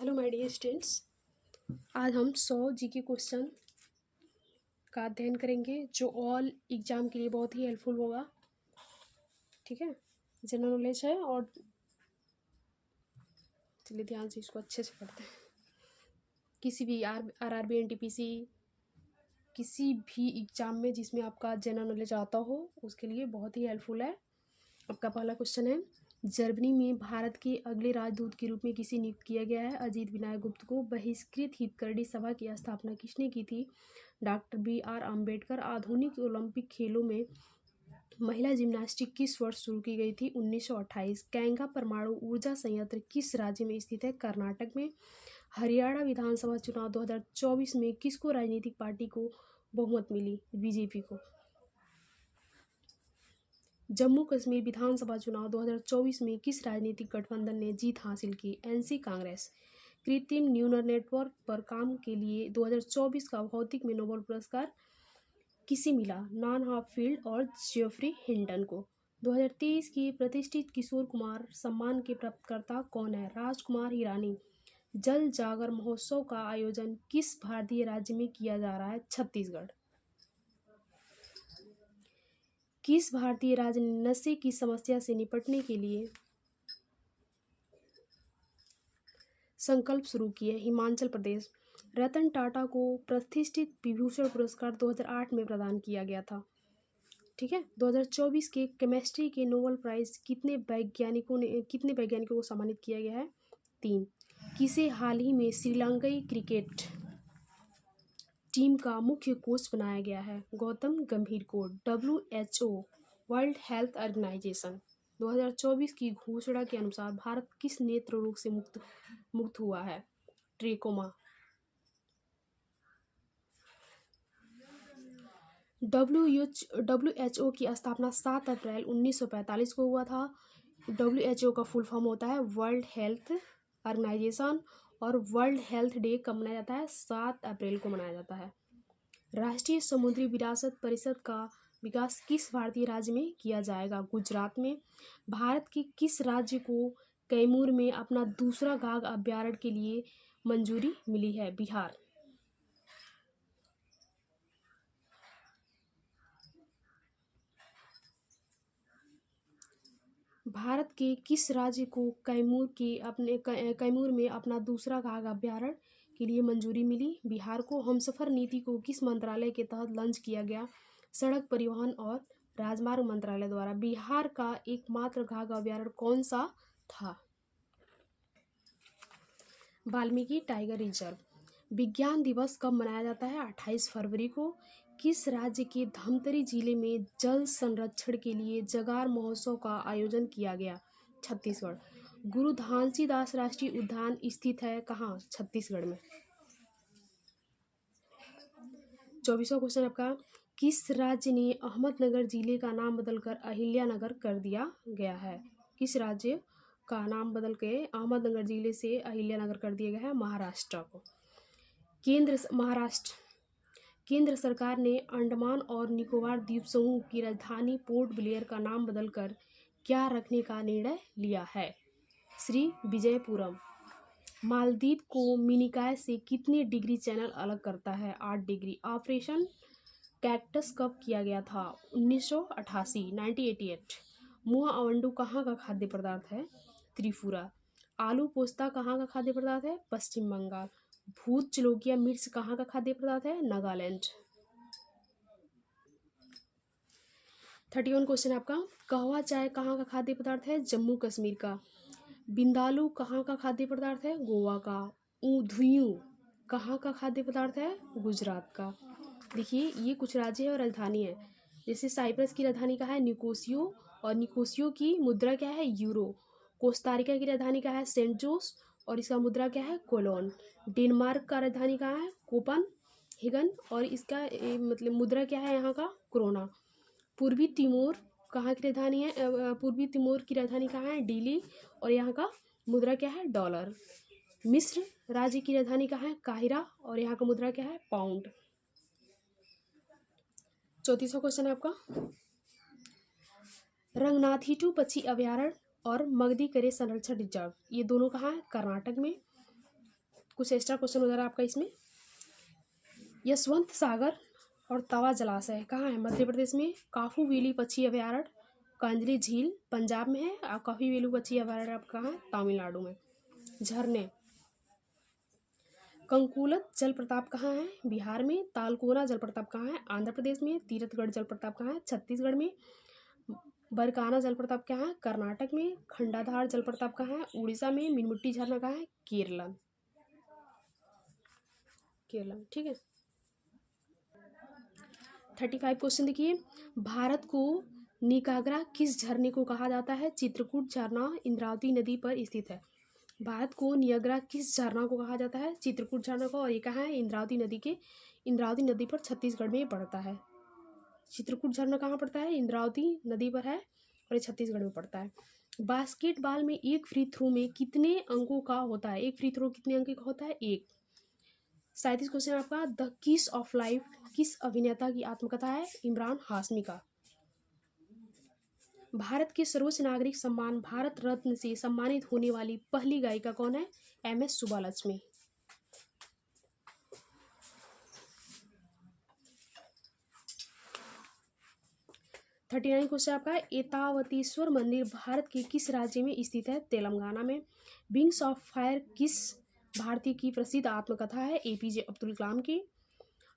Hello my dear students, आज हम 100 GK question का अध्ययन करेंगे जो ऑल एग्जाम के लिए बहुत ही हेल्पफुल होगा। ठीक है, जनरल नॉलेज है और चलिए ध्यान से इसको अच्छे से पढ़ते हैं। किसी भी आरआरबी एनटीपीसी किसी भी एग्जाम में जिसमें आपका जनरल नॉलेज आता हो उसके लिए बहुत ही हेल्पफुल है। आपका पहला क्वेश्चन है, जर्मनी में भारत के अगले राजदूत के रूप में किसे नियुक्त किया गया है? अजीत विनायक गुप्त को। बहिष्कृत हितकर्णी सभा की स्थापना किसने की थी? Doctor BR Ambedkar. आधुनिक ओलंपिक खेलों में महिला जिम्नास्टिक किस वर्ष शुरू की गई थी? 1928। कैंगा परमाणु ऊर्जा संयंत्र किस राज्य में स्थित है? कर्नाटक में। हरियाणा विधानसभा चुनाव 2024 में किसको राजनीतिक पार्टी को बहुमत मिली? बीजेपी को। जम्मू कश्मीर विधानसभा चुनाव 2024 में किस राजनीतिक गठबंधन ने जीत हासिल की? NC कांग्रेस। कृत्रिम न्यूरल नेटवर्क पर काम के लिए 2024 का भौतिक में नोबेल पुरस्कार किसे मिला? नॉन हाफील्ड और जेफरी हिंडन को। 2023 की प्रतिष्ठित किशोर कुमार सम्मान के प्राप्तकर्ता कौन है? राजकुमार हिरानी। जल जागर महोत्सव का आयोजन किस भारतीय राज्य में किया जा रहा है? छत्तीसगढ़। किस भारतीय राज्य ने नशे की समस्या से निपटने के लिए संकल्प शुरू किए? हिमाचल प्रदेश। रतन टाटा को प्रतिष्ठित विभूषण पुरस्कार 2008 में प्रदान किया गया था। ठीक है, 2024 के केमिस्ट्री के नोबेल प्राइज कितने वैज्ञानिकों को सम्मानित किया गया है? 3। किसे हाल ही में श्रीलंकाई क्रिकेट टीम का मुख्य कोच बनाया गया है? गौतम गंभीर को। WHO वर्ल्ड हेल्थ ऑर्गेनाइजेशन 2024 की घोषणा के अनुसार भारत किस नेत्र रोग से मुक्त हुआ है? ट्रेकोमा। WHO की स्थापना 7 अप्रैल 1945 को हुआ था। WHO का फुल फॉर्म होता है वर्ल्ड हेल्थ ऑर्गेनाइजेशन और वर्ल्ड हेल्थ डे कब मनाया जाता है? 7 अप्रैल को मनाया जाता है। राष्ट्रीय समुद्री विरासत परिषद का विकास किस भारतीय राज्य में किया जाएगा? गुजरात में। भारत के किस राज्य को कैमूर में अपना दूसरा घाघ अभ्यारण्य के लिए मंजूरी मिली है? बिहार। भारत के किस राज्य को कैमूर में अपना दूसरा घाघ अभ्यारण्य के लिए मंजूरी मिली? बिहार को। हमसफर नीति को किस मंत्रालय के तहत लॉन्च किया गया? सड़क परिवहन और राजमार्ग मंत्रालय द्वारा। बिहार का एकमात्र घाघ अभ्यारण्य कौन सा था? Valmiki tiger reserve. विज्ञान दिवस कब मनाया जाता है? 28 फरवरी को। किस राज्य के धमतरी जिले में जल संरक्षण के लिए जगार महोत्सव का आयोजन किया गया? छत्तीसगढ़। गुरु घासीदास राष्ट्रीय उद्यान स्थित है कहाँ? छत्तीसगढ़ में। 24वां क्वेश्चन आपका, किस राज्य ने अहमदनगर जिले का नाम बदलकर अहिल्यानगर कर दिया गया है? किस राज्य का नाम बदल के अहमदनगर जिले से अहिल्यानगर कर दिया गया है? महाराष्ट्र को। महाराष्ट्र। केंद्र सरकार ने अंडमान और निकोबार द्वीप समूह की राजधानी पोर्ट ब्लेयर का नाम बदलकर क्या रखने का निर्णय लिया है? श्री विजयपुरम। मालदीव को मिनिकॉय से कितने डिग्री चैनल अलग करता है? 8 डिग्री। ऑपरेशन कैक्टस कब किया गया था? 1988। मुआ अवंडू कहाँ का खाद्य पदार्थ है? त्रिपुरा। आलू पोस्ता कहाँ का खाद्य पदार्थ है? पश्चिम बंगाल। भूत चलोकिया मिर्च कहाँ का खाद्य पदार्थ है? नागालैंड। 31 क्वेश्चन आपका, कहवा चाय कहाँ का खाद्य पदार्थ है? जम्मू कश्मीर का। बिंदालू कहाँ का खाद्य पदार्थ है? गोवा का। ऊधुयू कहाँ का खाद्य पदार्थ है? गुजरात का। देखिए ये कुछ राज्य है और राजधानी है। जैसे साइप्रस की राजधानी का है निकोसियो और निकोसियो की मुद्रा क्या है? यूरो। कोस्टारिका की राजधानी का है सेंट जोस और इसका मुद्रा क्या है? कोलोन। डेनमार्क का राजधानी कहाँ है? कोपनहेगन और इसका मतलब मुद्रा क्या है यहाँ का? क्रोना। पूर्वी तिमोर कहाँ की राजधानी है? पूर्वी तिमोर की राजधानी कहाँ है? दिल्ली और यहाँ का मुद्रा क्या है? डॉलर। मिस्र राज्य की राजधानी कहाँ है? काहिरा और यहाँ का मुद्रा क्या है? पाउंड। 34वां क्वेश्चन आपका, रंगनाथिटू पक्षी अभ्यारण्य और मगदी करे संरक्षण रिजर्व ये दोनों कहाँ है? कर्नाटक में। कुछ एक्स्ट्रा क्वेश्चन हो जा रहा है आपका इसमें। यशवंत सागर और तवा जलाशय कहाँ है? मध्य प्रदेश में। काफू वेली पक्षी अभयारण्य कांजली झील पंजाब में है और काफी वेलू पक्षी अभयारण्य आपका कहाँ है? तमिलनाडु में। झरने, कंकुलत जलप्रपात कहाँ है? बिहार में। तालकोना जलप्रपात कहाँ है? आंध्र प्रदेश में। तीरथगढ़ जलप्रपात कहाँ है? छत्तीसगढ़ में। बरकाना जलप्रपात कहाँ है? कर्नाटक में। खंडाधार जलप्रपात कहाँ है? उड़ीसा में। मीनमुट्टी झरना कहाँ है? केरला। ठीक है। 35 क्वेश्चन देखिए। भारत को निकाग्रा किस झरने को कहा जाता है? चित्रकूट झरना इंद्रावती नदी पर स्थित है। भारत को नियाग्रा किस झरना को कहा जाता है? चित्रकूट झरना को। और ये कहाँ है? इंद्रावती नदी पर छत्तीसगढ़ में पड़ता है। चित्रकूट झरना कहाँ पड़ता है? इंद्रावती नदी पर है और ये छत्तीसगढ़ में पड़ता है। बास्केटबॉल में एक फ्री थ्रो में कितने अंकों का होता है? एक फ्री थ्रो कितने अंक का होता है? एक। 37 क्वेश्चन आपका। द किस ऑफ लाइफ किस अभिनेता की आत्मकथा है? इमरान हाशमी का। भारत के सर्वोच्च नागरिक सम्मान भारत रत्न से सम्मानित होने वाली पहली गायिका कौन है? MS सुब्बालक्ष्मी। थर्टी 39 क्वेश्चन आपका। एतावतेश्वर मंदिर भारत के किस राज्य में स्थित है? तेलंगाना में। विंग्स ऑफ फायर किस भारतीय की प्रसिद्ध आत्मकथा है? APJ अब्दुल कलाम की।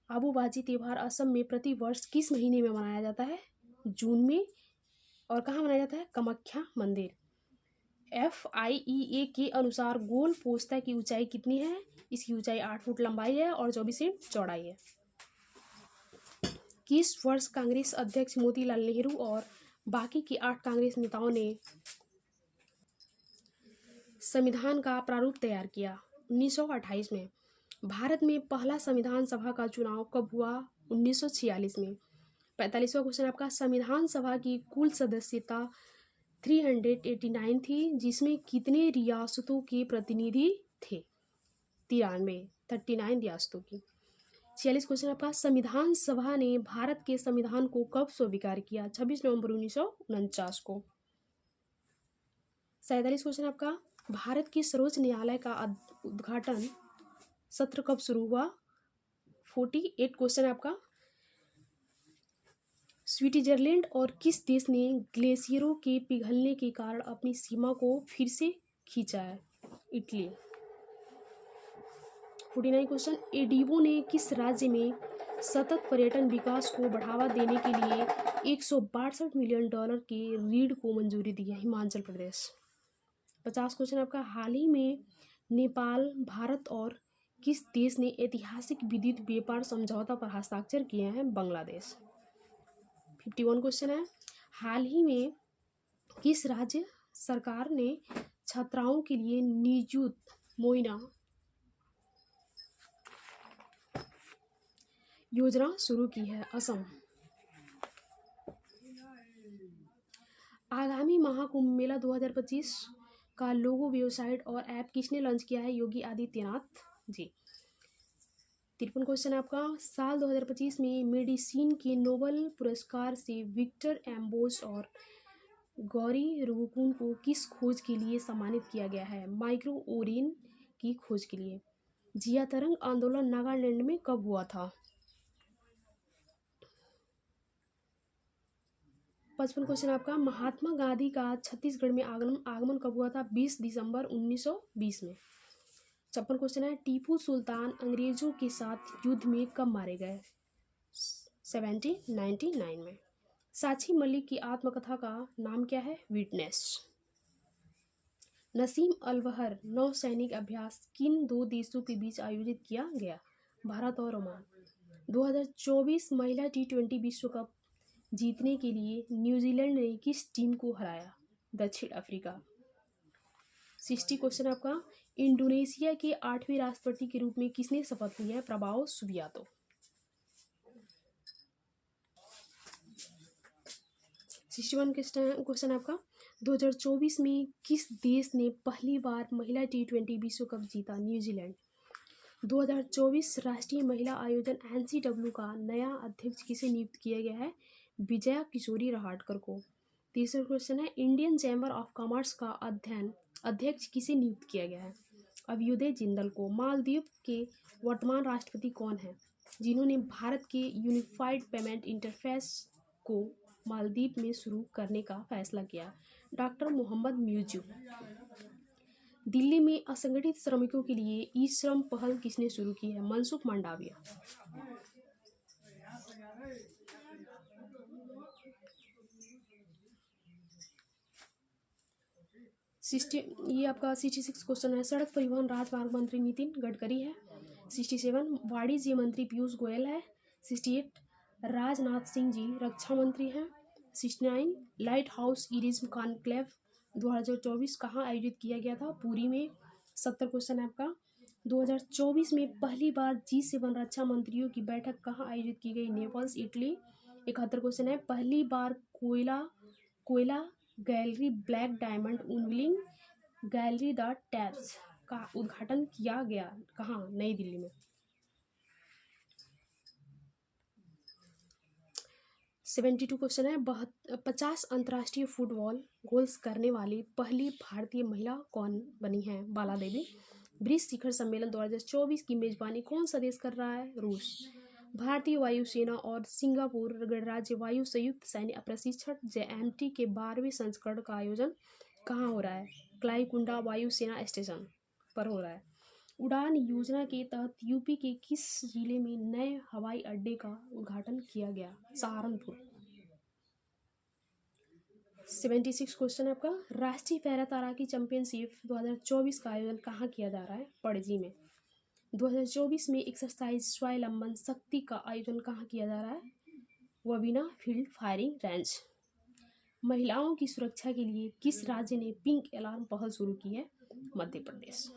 आबूबाजी त्योहार असम में प्रति वर्ष किस महीने में मनाया जाता है? जून में। और कहाँ मनाया जाता है? कामाख्या मंदिर। FIEA के अनुसार गोल पोस्ता की ऊंचाई कितनी है? इसकी ऊंचाई 8 फुट लंबाई है और 24 फीट चौड़ाई है। किस वर्ष कांग्रेस अध्यक्ष मोतीलाल नेहरू और बाकी के 8 कांग्रेस नेताओं ने संविधान का प्रारूप तैयार किया? 1928 में। भारत में पहला संविधान सभा का चुनाव कब हुआ? 1946 में। 45वां क्वेश्चन आपका। संविधान सभा की कुल सदस्यता 389 थी, जिसमें कितने रियासतों के प्रतिनिधि थे? 39 रियासतों की। 46 क्वेश्चन आपका। संविधान सभा ने भारत के संविधान को कब स्वीकार किया? 26 नवंबर 1949 को। 47 क्वेश्चन आपका। भारत के सर्वोच्च न्यायालय का उद्घाटन सत्र कब शुरू हुआ? 48 क्वेश्चन आपका। स्विट्जरलैंड और किस देश ने ग्लेशियरों के पिघलने के कारण अपनी सीमा को फिर से खींचा है? इटली। 49 क्वेश्चन। एडीबो ने किस राज्य में सतत पर्यटन विकास को बढ़ावा देने के लिए $162 मिलियन के ऋण को मंजूरी दी है? हिमाचल प्रदेश। 50 क्वेश्चन आपका। हाल ही में नेपाल, भारत और किस देश ने ऐतिहासिक विद्युत व्यापार समझौता पर हस्ताक्षर किए हैं? बांग्लादेश। 51 क्वेश्चन है। हाल ही में किस राज्य सरकार ने छात्राओं के लिए नियुक्त मोइना योजना शुरू की है? असम। आगामी महाकुंभ मेला 2025 का लोगो, वेबसाइट और ऐप किसने लॉन्च किया है? योगी आदित्यनाथ जी। 53 क्वेश्चन आपका। साल 2025 में मेडिसिन के नोबेल पुरस्कार से विक्टर एम्बोज और गौरी रुगुकुन को किस खोज के लिए सम्मानित किया गया है? माइक्रोओरिन की खोज के लिए। जिया तरंग आंदोलन नागालैंड में कब हुआ था? 55 क्वेश्चन आपका। महात्मा गांधी का छत्तीसगढ़ में आगमन कब हुआ था? 20 दिसंबर 1920 में। 56 क्वेश्चन है। टीपू सुल्तान अंग्रेजों के साथ युद्ध में कब मारे गए? 1799 में। साक्षी मलिक की आत्मकथा का नाम क्या है? विटनेस। नसीम अलवहर नौसैनिक अभ्यास किन 2 देशों के बीच आयोजित किया गया? भारत और ओमान। 2024 महिला T20 विश्व कप जीतने के लिए न्यूजीलैंड ने किस टीम को हराया? दक्षिण अफ्रीका। 60 क्वेश्चन आपका। इंडोनेशिया के 8वें राष्ट्रपति के रूप में किसने शपथ ली है? प्रबाओ सुबियांतो। 61 क्वेश्चन आपका। 2024 में किस देश ने पहली बार महिला T20 विश्व कप जीता? न्यूजीलैंड। 2024 राष्ट्रीय महिला आयोजन NCW का नया अध्यक्ष किसे नियुक्त किया गया है? विजया किशोरी रहाटकर को। 30 क्वेश्चन है। इंडियन चैम्बर ऑफ कॉमर्स का अध्यक्ष किसे नियुक्त किया गया है? अभ्युदय जिंदल को। मालदीव के वर्तमान राष्ट्रपति कौन हैं, जिन्होंने भारत के यूनिफाइड पेमेंट इंटरफेस को मालदीव में शुरू करने का फैसला किया? डॉक्टर मोहम्मद म्यूजू। दिल्ली में असंगठित श्रमिकों के लिए ई श्रम पहल किसने शुरू की है? मनसुख मंडाविया। ये आपका 66 क्वेश्चन है। सड़क परिवहन राजमार्ग मंत्री नितिन गडकरी है। 67 वाणिज्य मंत्री पीयूष गोयल है। 68 राजनाथ सिंह जी रक्षा मंत्री हैं। 69 लाइट हाउस इरिज्म कॉन्क्लेव 2024 कहाँ आयोजित किया गया था? पुरी में। 70 क्वेश्चन है आपका। 2024 में पहली बार G7 रक्षा मंत्रियों की बैठक कहाँ आयोजित की गई? Naples, Italy. 71 क्वेश्चन है। पहली बार कोयला gallery black diamond unveiling gallery the taps का उद्घाटन किया गया कहाँ? नई दिल्ली में। 72 क्वेश्चन है। 50 अंतर्राष्ट्रीय फुटबॉल गोल्स करने वाली पहली भारतीय महिला कौन बनी है? बाला देवी। ब्रिक्स शिखर सम्मेलन 2024 की मेजबानी कौन सा देश कर रहा है? रूस। भारतीय वायुसेना और सिंगापुर गणराज्य वायु संयुक्त सैन्य प्रशिक्षण JMT के 12वें संस्करण का आयोजन कहाँ हो रहा है? क्लाईकुंडा वायुसेना स्टेशन पर हो रहा है। उड़ान योजना के तहत यूपी के किस जिले में नए हवाई अड्डे का उद्घाटन किया गया? सहारनपुर। 76 क्वेश्चन है आपका। राष्ट्रीय पैरा तैराकी चैंपियनशिप 2024 का आयोजन कहाँ किया जा रहा है? पणजी में। 2024 में एक्सरसाइज स्वावलंबन शक्ति का आयोजन कहाँ किया जा रहा है? वबीना फील्ड फायरिंग रेंज। महिलाओं की सुरक्षा के लिए किस राज्य ने पिंक अलार्म पहल शुरू की है? मध्य प्रदेश।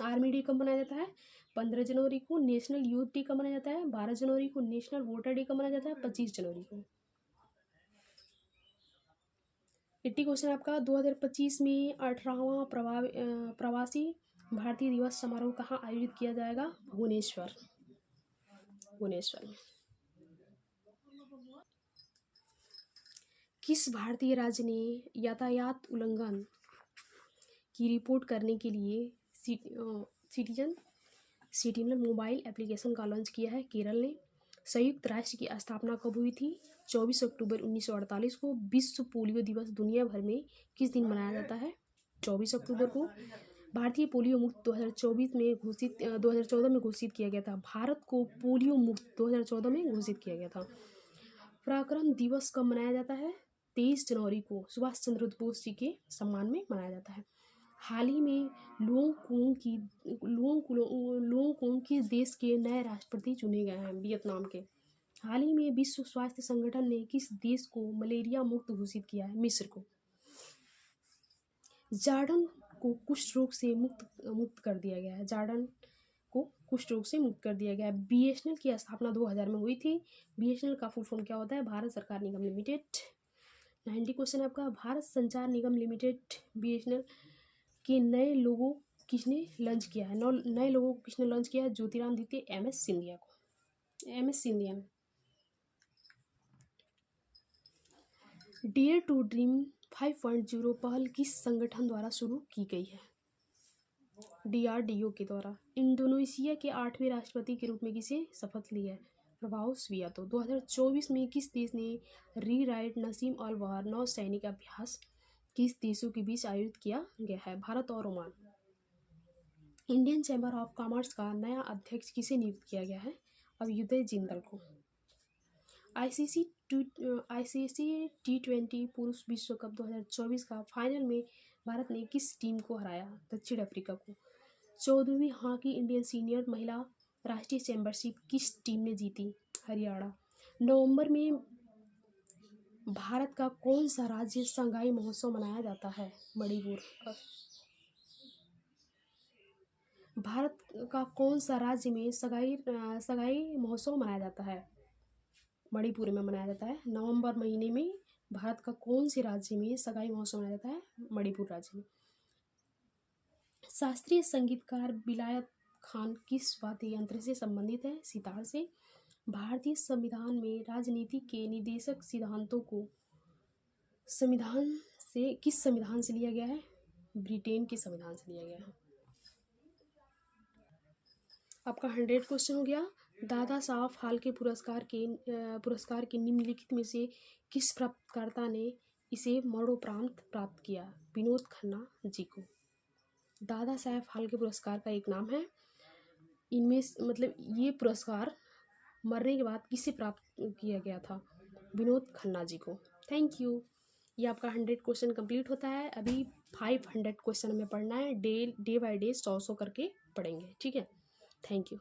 आर्मी डे कब मनाया जाता है? 15 जनवरी को। नेशनल यूथ डे कब मनाया जाता है? 12 जनवरी को। नेशनल वोटर डे कब मनाया जाता है? 25 जनवरी को। 80 क्वेश्चन आपका। 2025 में 18वां प्रवासी भारतीय दिवस समारोह कहाँ आयोजित किया जाएगा? भुवनेश्वर में। किस भारतीय राज्य ने यातायात उल्लंघन की रिपोर्ट करने के लिए सिटीजन मोबाइल एप्लीकेशन का लॉन्च किया है? केरल ने। संयुक्त राष्ट्र की स्थापना कब हुई थी? 24 अक्टूबर 1948 को। विश्व पोलियो दिवस दुनिया भर में किस दिन मनाया जाता है? 24 अक्टूबर को। भारतीय पोलियो मुक्त 2014 में घोषित किया गया था। भारत को पोलियो मुक्त 2014 में घोषित किया गया था। पराक्रम दिवस कब मनाया जाता है? 23 जनवरी को सुभाष चंद्र बोस जी के सम्मान में मनाया जाता है। हाल ही में लुओंग कोंग किस देश के नए राष्ट्रपति चुने गए हैं? वियतनाम के। हाल ही में विश्व स्वास्थ्य संगठन ने किस देश को मलेरिया मुक्त घोषित किया है? मिस्र को। जॉर्डन को कुष्ठ रोग से मुक्त कर दिया गया है। जॉर्डन को कुष्ठ रोग से मुक्त कर दिया गया है। BSNL की स्थापना 2000 में हुई थी। BSNL का फुल फॉर्म क्या होता है? भारत सरकार निगम लिमिटेड। 90 क्वेश्चन आपका। भारत संचार निगम लिमिटेड BSNL के नए लोगो किसने लॉन्च किया है? नए लोगों को किसने लॉन्च किया है? ज्योतिरादित्य MS सिंधिया को। MS सिंधिया ने। डेयर टू ड्रीम 5.0 पहल किस संगठन द्वारा शुरू की गई है? DRDO के द्वारा। इंडोनेशिया के 8वें राष्ट्रपति के रूप में किसे शपथ ली है? प्रभाव सुबियांतो। 2024 में किस देश ने रीराइट नसीम अल बहार नौसैनिक अभ्यास किस देशों के बीच आयोजित किया गया है? भारत और Oman. Indian chamber of commerce का नया अध्यक्ष किसे नियुक्त किया गया है? अभ्युदय जिंदल को। ICC T20 पुरुष विश्व कप 2024 का फाइनल में भारत ने किस टीम को हराया? दक्षिण अफ्रीका को। 14वीं हॉकी इंडियन सीनियर महिला राष्ट्रीय चैंपियनशिप किस टीम ने जीती? हरियाणा। नवंबर में भारत का कौन सा राज्य संगाई महोत्सव मनाया जाता है? मणिपुर। भारत का कौन सा राज्य में सगाई महोत्सव मनाया जाता है? मणिपुर में मनाया जाता है। नवंबर महीने में भारत का कौन से राज्य में सगाई महोत्सव मनाया जाता है? मणिपुर राज्य में। शास्त्रीय संगीतकार विलायत खान किस वाद्य यंत्र से संबंधित है? सितार से। भारतीय संविधान में राजनीति के निर्देशक सिद्धांतों को किस संविधान से लिया गया है? ब्रिटेन के संविधान से लिया गया है। आपका 100 क्वेश्चन हो गया। दादा साहब फाल्के पुरस्कार के निम्नलिखित में से किस प्राप्तकर्ता ने इसे मरणोपरांत प्राप्त किया? विनोद खन्ना जी को। दादा साहब फाल्के पुरस्कार का एक नाम है। इनमें मतलब ये पुरस्कार मरने के बाद किसे प्राप्त किया गया था? विनोद खन्ना जी को। Thank you. ये आपका 100 क्वेश्चन कंप्लीट होता है। अभी 500 क्वेश्चन हमें पढ़ना है। डे बाय डे 100 करके पढ़ेंगे, ठीक है। Thank you.